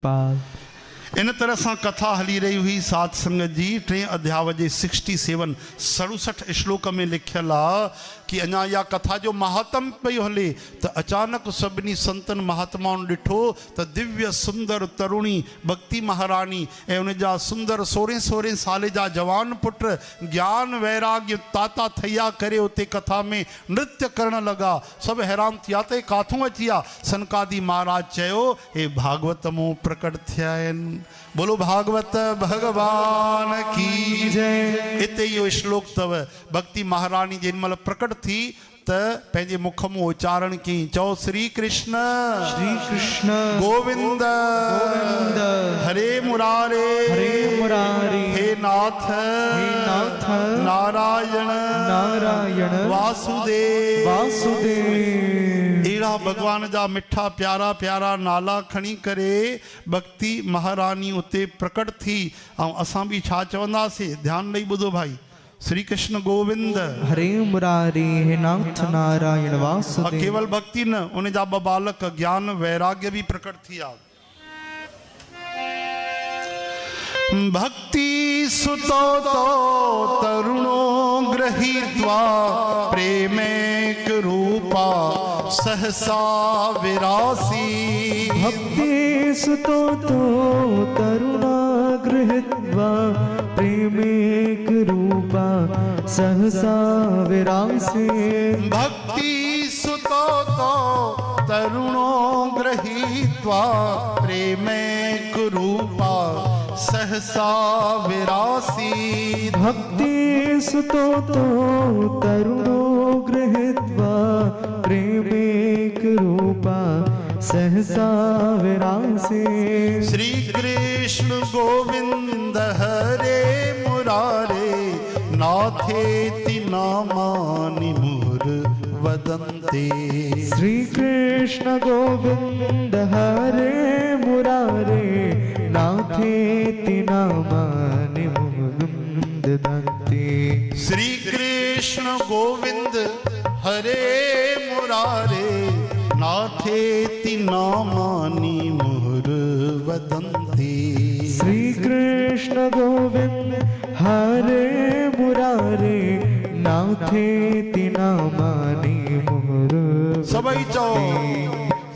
इन तरह से कथा हली रही हुई सात संगत जी 3 अध्याय जे 67 श्लोक में लिखल आ कि अञा या कथा जो महात्म पई हले तो अचानक सभिनी संतन महात्माउन डिठो तो दिव्य सुंदर तरुणी भक्ति महारानी ए उन जा सुंदर 16 साल जा जवान पुट ज्ञान वैराग्य ताता थैया करे उते कथा में नृत्य करण लगा। सब हैरान थिया ते काथों अचिया। सनकादि महाराज चयो हे भागवत मो प्रकट थिया आहिनि। बोलो भागवत भगवान की जय। इते यो श्लोक तव भक्ति महारानी जेन मल प्रकट थी त पंहिंजे मुख में उच्चारण की चओ श्री कृष्ण गोविंद हरे मुरारे हे नाथ नारायण वासुदेव एड़ा भगवान जा मिठा प्यारा प्यारा नाला खणी करे भक्ति महारानी उते प्रकट थी। ऐं असां भी छा चवंदासीं ध्यान ॾेई ॿुधो भाई। श्री कृष्ण गोविंद हरे मुरारी हे नाथ नारायण वासुदेव। केवल भक्ति न उन जा ब बालक ज्ञान वैराग्य भी प्रकट थिया। भक्ति सुतो तो तरुणो गृहीत्वा प्रेमेक रूपा सहसा विरासी। भक्ति सुतो तो तरुणा गृहीत्वा प्रेमेक रूपा सहसा विरासी। भक्ति सुतो तो तरुणो गृहीत्वा प्रेमेक रूपा सहसा विरासी। भक्ति सुतो तो तरुणो गृहीत्वा प्रेमेक रूपा सहसा विरासी। श्री कृष्ण गोविंद हरे मुरारे नाथेति नामानि मुहुर वदन्ते। श्री कृष्ण गोविंद हरे मुरारे नाथेति नामानि मुहुर वदन्ते। श्री कृष्ण गोविंद हरे मुरारे नाथेति नामानि मुहुर वदन्ते। श्री कृष्ण गोविंद हरे मुरारे नाथेति नामानि मुहुर। सबई चओ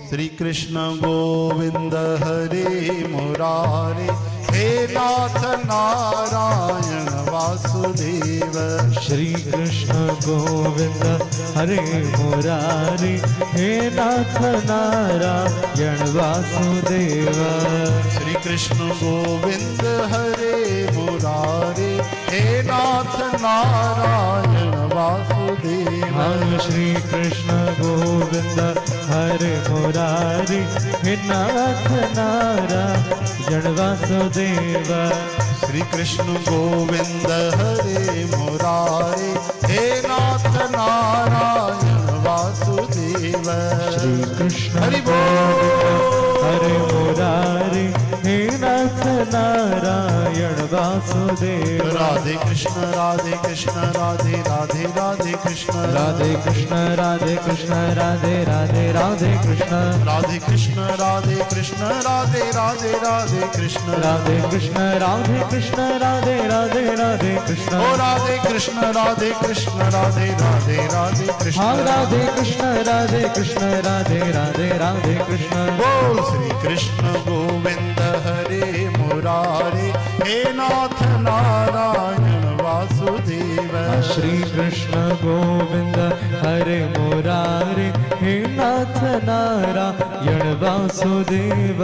श्री कृष्ण गोविंद हरे मुरारे हे नाथ नारायण वासुदेव। श्री कृष्ण गोविंद हरे मुरारे हे नाथ नारायण वासुदेव। श्री कृष्ण गोविंद हरे मुरारे हे नाथ नारायण वासुदेव। श्री कृष्ण गोविंद हरे मुरारे हे नाथ नारायण वासुदेव। श्री कृष्ण गोविंद हरे मुरारे हे नाथ नारायण वासुदेव। श्री कृष्ण हरि बोल हरे मुरारे हे नाथ नारायण वासुदेव। राधे कृष्ण राधे कृष्ण राधे राधे राधे कृष्ण राधे कृष्ण राधे कृष्ण राधे राधे राधे कृष्ण राधे कृष्ण राधे कृष्ण राधे राधे राधे कृष्ण राधे कृष्ण राधे कृष्ण राधे राधे राधे कृष्ण। ओ राधे कृष्ण राधे कृष्ण राधे राधे राधे कृष्ण। हाँ राधे कृष्ण राधे कृष्ण राधे राधे राधे कृष्ण। बोल श्री कृष्ण गोविंद हरे मुरारे हे नाथ नारायण वासुदेव। श्री कृष्ण गोविंद हरे मुरारे हे नाथ नारायण वासुदेव।